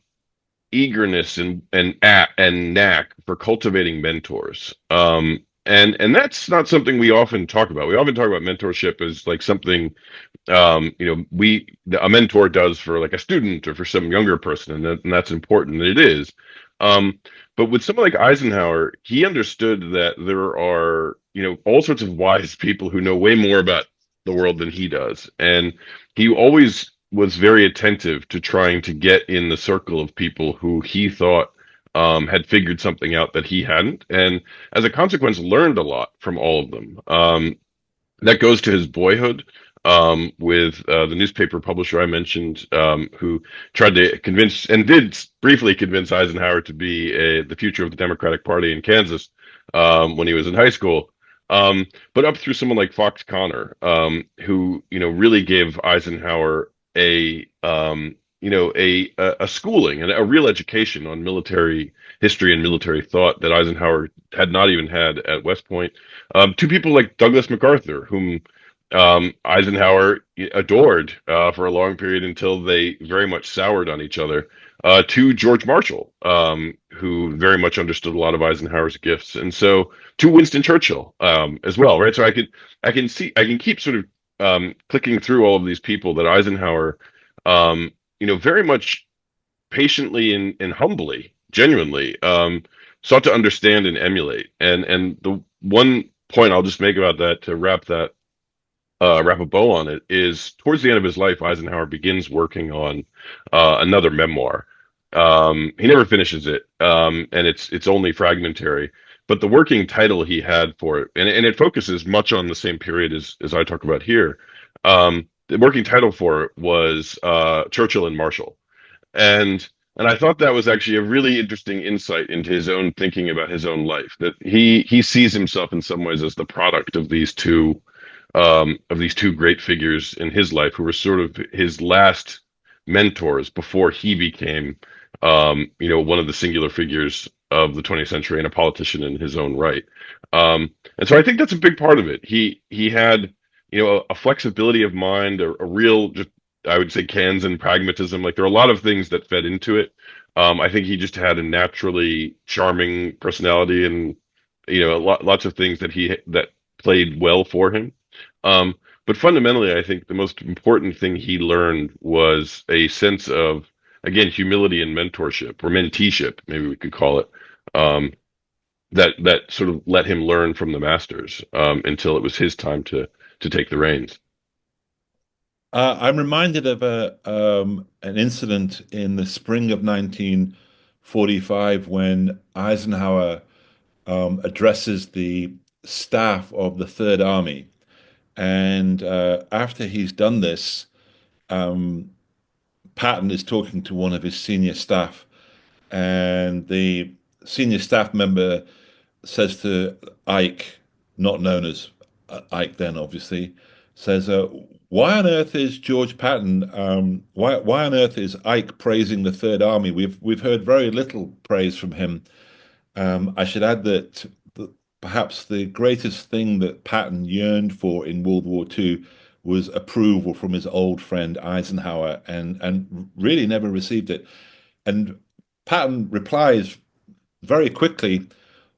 eagerness and knack for cultivating mentors. And that's not something we often talk about. We often talk about mentorship as like something a mentor does for like a student or for some younger person, and that's important, and it is. But with someone like Eisenhower, he understood that there are all sorts of wise people who know way more about the world than he does, and he always was very attentive to trying to get in the circle of people who he thought had figured something out that he hadn't, and as a consequence, learned a lot from all of them. That goes to his boyhood with the newspaper publisher I mentioned, who tried to convince and did briefly convince Eisenhower to be the future of the Democratic Party in Kansas when he was in high school. But up through someone like Fox Connor, who really gave Eisenhower a schooling and a real education on military history and military thought that Eisenhower had not even had at West Point. To people like Douglas MacArthur, whom Eisenhower adored for a long period until they very much soured on each other. To George Marshall, who very much understood a lot of Eisenhower's gifts, and so to Winston Churchill as well, right? So I can keep sort of clicking through all of these people that Eisenhower, very much patiently and humbly, genuinely sought to understand and emulate. And the one point I'll just make about that to wrap a bow on it is towards the end of his life, Eisenhower begins working on another memoir. He never finishes it, and it's only fragmentary. But the working title he had for it, and it focuses much on the same period as I talk about here. The working title for it was Churchill and Marshall, and I thought that was actually a really interesting insight into his own thinking about his own life. That he sees himself in some ways as the product of these two great figures in his life who were sort of his last mentors before he became, one of the singular figures of the 20th century and a politician in his own right. And so I think that's a big part of it. He had, a flexibility of mind, a real, just I would say, cans and pragmatism. Like there are a lot of things that fed into it. I think he just had a naturally charming personality, and lots of things that played well for him. But fundamentally, I think the most important thing he learned was a sense of, again, humility and mentorship, or menteeship, maybe we could call it, that sort of let him learn from the masters until it was his time to take the reins. I'm reminded of an incident in the spring of 1945 when Eisenhower addresses the staff of the Third Army. And after he's done this, um, Patton is talking to one of his senior staff, and the senior staff member says to Ike, not known as Ike then, obviously, says, "Why on earth is George Patton? Why on earth is Ike praising the Third Army? We've heard very little praise from him." I should add that perhaps the greatest thing that Patton yearned for in World War II was approval from his old friend Eisenhower, and really never received it. And Patton replies very quickly,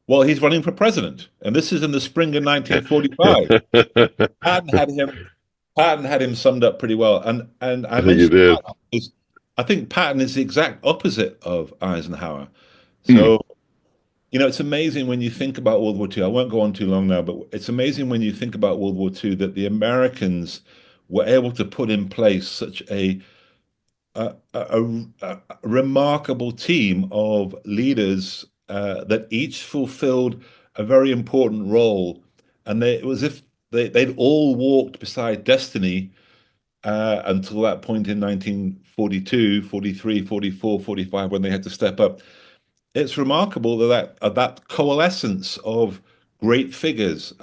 Well, he's running for president, and this is in the spring of I 1945. Patton had him. Patton had him summed up pretty well, and I think you mentioned did. Patton because I think Patton is the exact opposite of Eisenhower. Hmm. So, it's amazing when you think about World War II. I won't go on too long now, but it's amazing when you think about World War II that the Americans were able to put in place such a remarkable team of leaders that each fulfilled a very important role. And it was as if they'd all walked beside destiny until that point in 1942, 43, 44, 45, when they had to step up. It's remarkable that coalescence of great figures.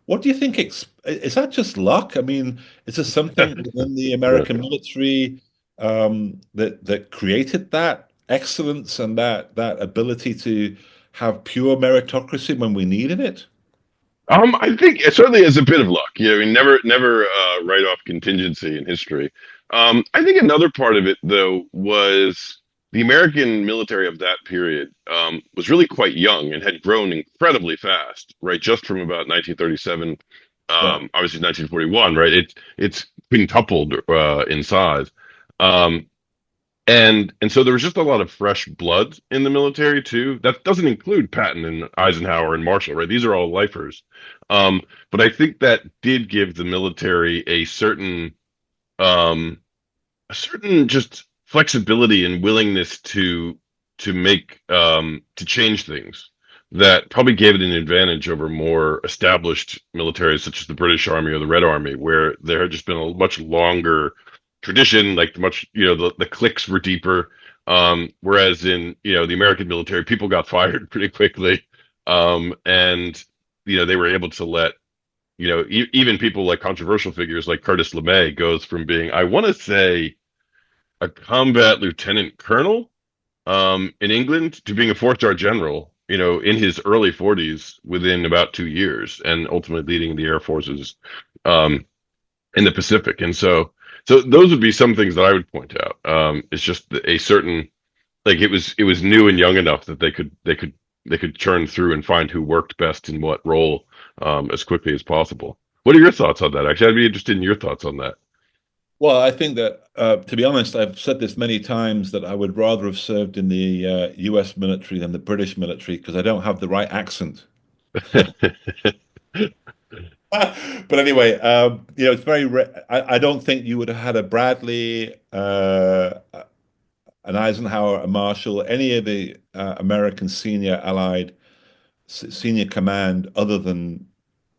What do you think? Is that just luck? I mean, is there something within the Yeah. American military that created that excellence and that ability to have pure meritocracy when we needed it? I think it certainly is a bit of luck. I mean, never write off contingency in history. I think another part of it, though, was the American military of that period was really quite young and had grown incredibly fast, right? Just from about 1937, Yeah. obviously 1941, right? It's quintupled in size. Um, and so there was just a lot of fresh blood in the military too. That doesn't include Patton and Eisenhower and Marshall, right? These are all lifers. But I think that did give the military um, a certain just flexibility and willingness to change things that probably gave it an advantage over more established militaries such as the British Army or the Red Army, where there had just been a much longer tradition, like the cliques were deeper. Whereas in the American military, people got fired pretty quickly, and they were able to let even people like controversial figures like Curtis LeMay goes from being, I want to say, a combat lieutenant colonel in England to being a four-star general, in his early 40s within about 2 years, and ultimately leading the air forces um, in the Pacific. And so those would be some things that I would point out. It's just a certain, like, it was new and young enough that they could churn through and find who worked best in what role as quickly as possible. What are your thoughts on that? Actually, I'd be interested in your thoughts on that. Well, I think that, to be honest, I've said this many times that I would rather have served in the US military than the British military because I don't have the right accent. But anyway, it's very. I don't think you would have had a Bradley, an Eisenhower, a Marshall, any of the American senior Allied senior command other than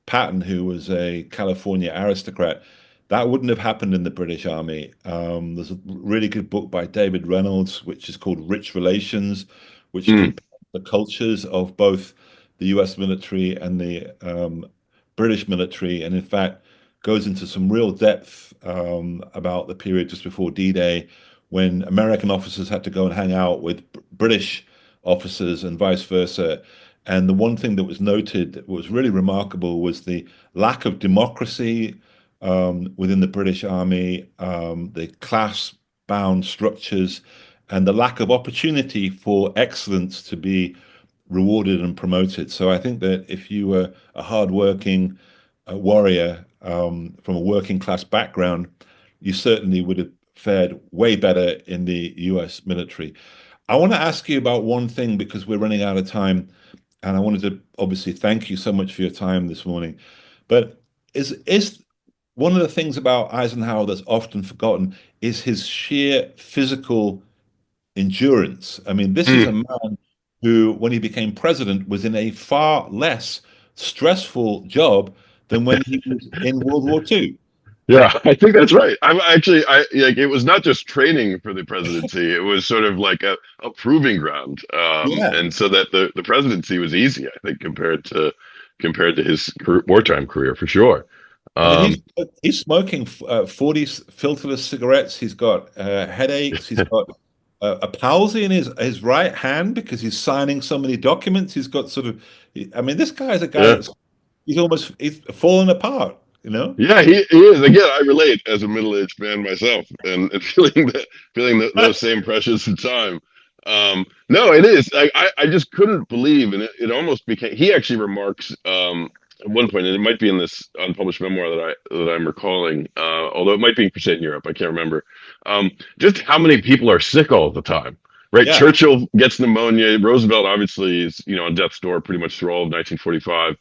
Patton, who was a California aristocrat. That wouldn't have happened in the British Army. There's a really good book by David Reynolds, which is called Rich Relations, which Mm, compares the cultures of both the US military and the British military, and in fact goes into some real depth about the period just before D-Day when American officers had to go and hang out with British officers and vice versa. And the one thing that was noted that was really remarkable was the lack of democracy within the British Army, the class-bound structures, and the lack of opportunity for excellence to be rewarded and promoted. So I think that if you were a hardworking warrior from a working class background, you certainly would have fared way better in the US military. I want to ask you about one thing because we're running out of time, and I wanted to obviously thank you so much for your time this morning. But is one of the things about Eisenhower that's often forgotten is his sheer physical endurance. I mean, this is a mm. man who, when he became president, was in a far less stressful job than when he was in World War II. Yeah, I think that's right. I'm actually, I like, it was not just training for the presidency; it was sort of like a proving ground. Yeah. And so that the presidency was easy, I think, compared to his wartime career for sure. I mean, Um, he's smoking 40 filterless cigarettes. He's got headaches. He's got a palsy in his right hand because he's signing so many documents. He's got sort of, I mean, this guy is a guy yeah, that's he's falling apart, you know? yeah, he is. Again, I relate as a middle-aged man myself, and feeling those same pressures of time. No, it is. I just couldn't believe, and it almost became. He actually remarks at one point, and it might be in this unpublished memoir that I'm recalling, although it might be in Crusade in Europe. I can't remember. Just how many people are sick all the time, right? Yeah, Churchill gets pneumonia. Roosevelt obviously is, on death's door pretty much through all of 1945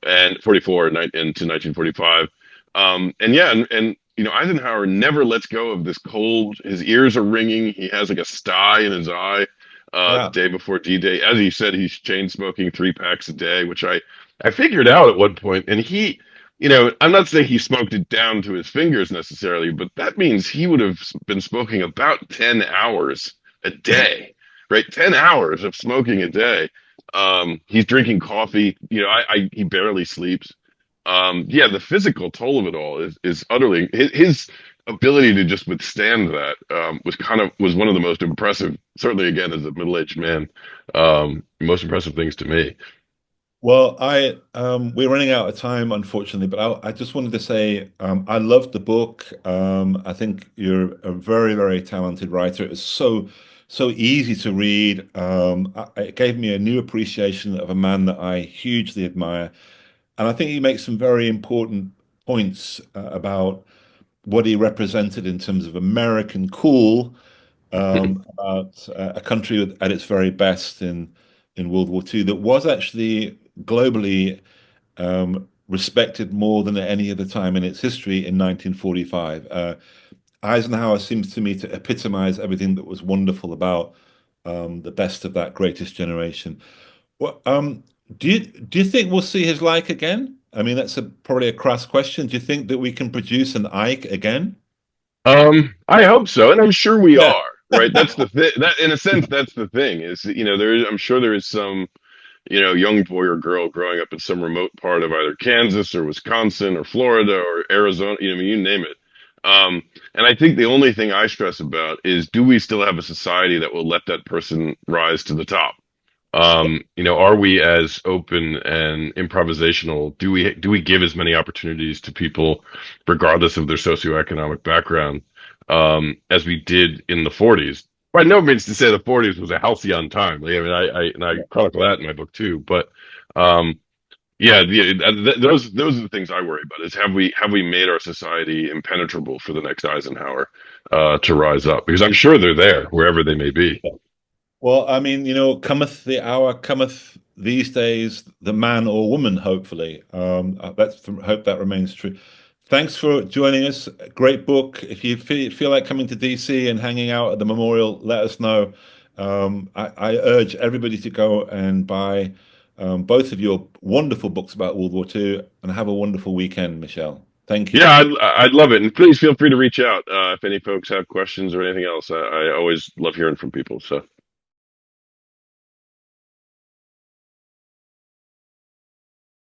and 44 into 1945. And yeah, and Eisenhower never lets go of this cold. His ears are ringing. He has like a sty in his eye. The yeah. day before D-Day, as he said, he's chain smoking 3 packs a day, which I figured out at one point. And I'm not saying he smoked it down to his fingers necessarily, but that means he would have been smoking about 10 hours a day, right? 10 hours of smoking a day. He's drinking coffee. He barely sleeps. Yeah, the physical toll of it all is utterly his ability to just withstand that was one of the most impressive, certainly again as a middle-aged man, most impressive things to me. Well, we're running out of time, unfortunately, but I just wanted to say I loved the book. I think you're a very, very talented writer. It's so easy to read. It gave me a new appreciation of a man that I hugely admire, and I think he makes some very important points about what he represented in terms of American cool, about a country at its very best in World War II that was actually globally respected more than at any other time in its history in 1945. Eisenhower seems to me to epitomize everything that was wonderful about the best of that greatest generation. Well, do you think we'll see his like again? I mean, that's probably a crass question. Do you think that we can produce an Ike again? I hope so, and I'm sure we Yeah. are. Right, that's the thing. That, in a sense, that's the thing. Is I'm sure there is some young boy or girl growing up in some remote part of either Kansas or Wisconsin or Florida or Arizona, you name it. And I think the only thing I stress about is, do we still have a society that will let that person rise to the top? Are we as open and improvisational? Do we give as many opportunities to people, regardless of their socioeconomic background, as we did in the 40s? By no means to say the 40s was a halcyon time. Like, I mean, I chronicle that in my book too. But yeah, those are the things I worry about. Is have we made our society impenetrable for the next Eisenhower to rise up? Because I'm sure they're there wherever they may be. Well, I mean, cometh the hour, cometh these days the man or woman, hopefully. Let's hope that remains true. Thanks for joining us. Great book. If you feel like coming to DC and hanging out at the memorial, let us know. I urge everybody to go and buy both of your wonderful books about World War II and have a wonderful weekend, Michelle. Thank you. Yeah, I'd love it. And please feel free to reach out if any folks have questions or anything else. I always love hearing from people. So.